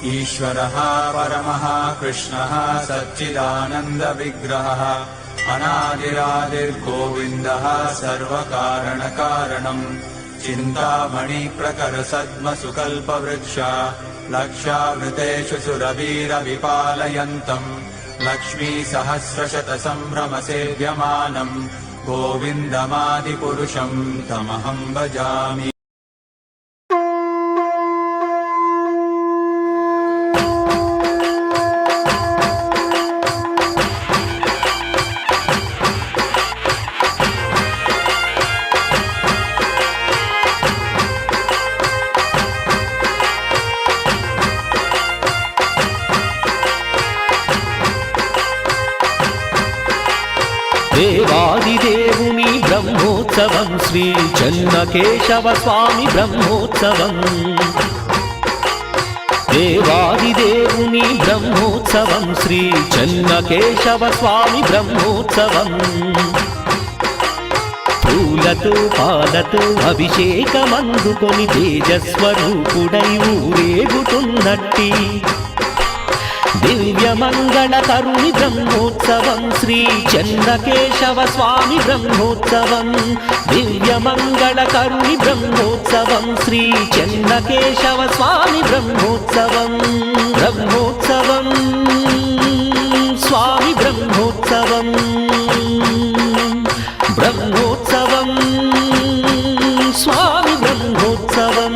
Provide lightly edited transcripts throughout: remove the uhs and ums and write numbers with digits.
ईश्वरः परमः कृष्णः सच्चिदानन्दविग्रहः अनादिरादिर्गोविन्दः सर्वकारणकारणम् चिन्तामणिप्रकरसद्मसुकल्पवृक्ष लक्षावृतेषु सुरवीरविपालयन्तम् लक्ष्मीसहस्रशतसम्भ्रमसेव्यमानम् गोविन्दमादिपुरुषम् तमहं भजामि। देवादिदेवुनि ब्रह्मोत्सवं श्री चन्नकेशव स्वामी ब्रह्मोत्सवं देवादिदेवुनि ब्रह्मोत्सवं श्री चन्नकेशव स्वामी ब्रह्मोत्सवं పూలతో పాలతో అభిషేకమందుకొని తేజస్వరూపుడై ఊరేగుతున్నట్టి दिव्यमङ्गलकरुणि ब्रह्मोत्सवं श्री चन्नकेशव स्वामी ब्रह्मोत्सवं दिव्यमङ्गलकरुणि ब्रह्मोत्सवं श्री चन्नकेशव स्वामी ब्रह्मोत्सवं ब्रह्मोत्सवं स्वामी ब्रह्मोत्सवं ब्रह्मोत्सवं स्वामी ब्रह्मोत्सवं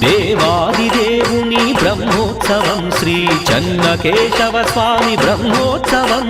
देवादिदेवुनि ब्रह्मोत्सवं श्री चन्नकेशव स्वामी ब्रह्मोत्सवं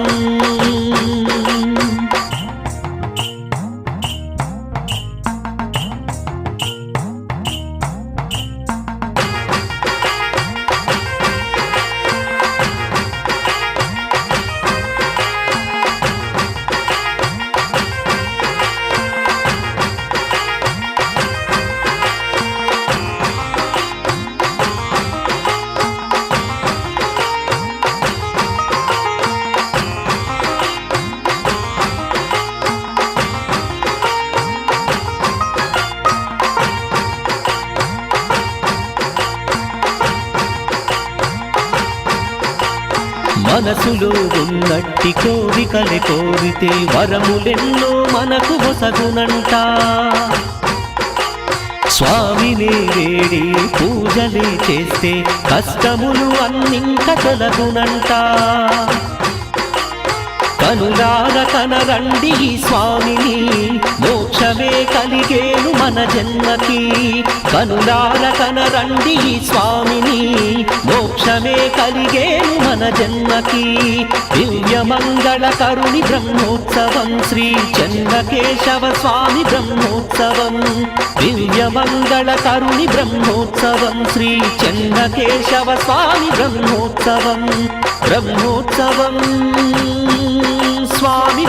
మనసులో ఉన్నట్టి కోరికలే కోరితే వరములెన్నో మనకు ఒసగునంట స్వామినే వేడి పూజలే చేస్తే కష్టములు అన్నింక తొలగునంట కనులార కనరండి ఈ స్వామిని మోక్షమే కలిగేను మన జన్మకి కనులార కనరండి ఈ స్వామిని మోక్షమే కలిగేను మన జన్మకి దివ్యమంగళకరుణి బ్రహ్మోత్సవం శ్రీ చన్నకేశవ స్వామి బ్రహ్మోత్సవం దివ్యమంగళకరుణి బ్రహ్మోత్సవం శ్రీ చన్నకేశవ స్వామి బ్రహ్మోత్సవం బ్రహ్మోత్సవం स्वामी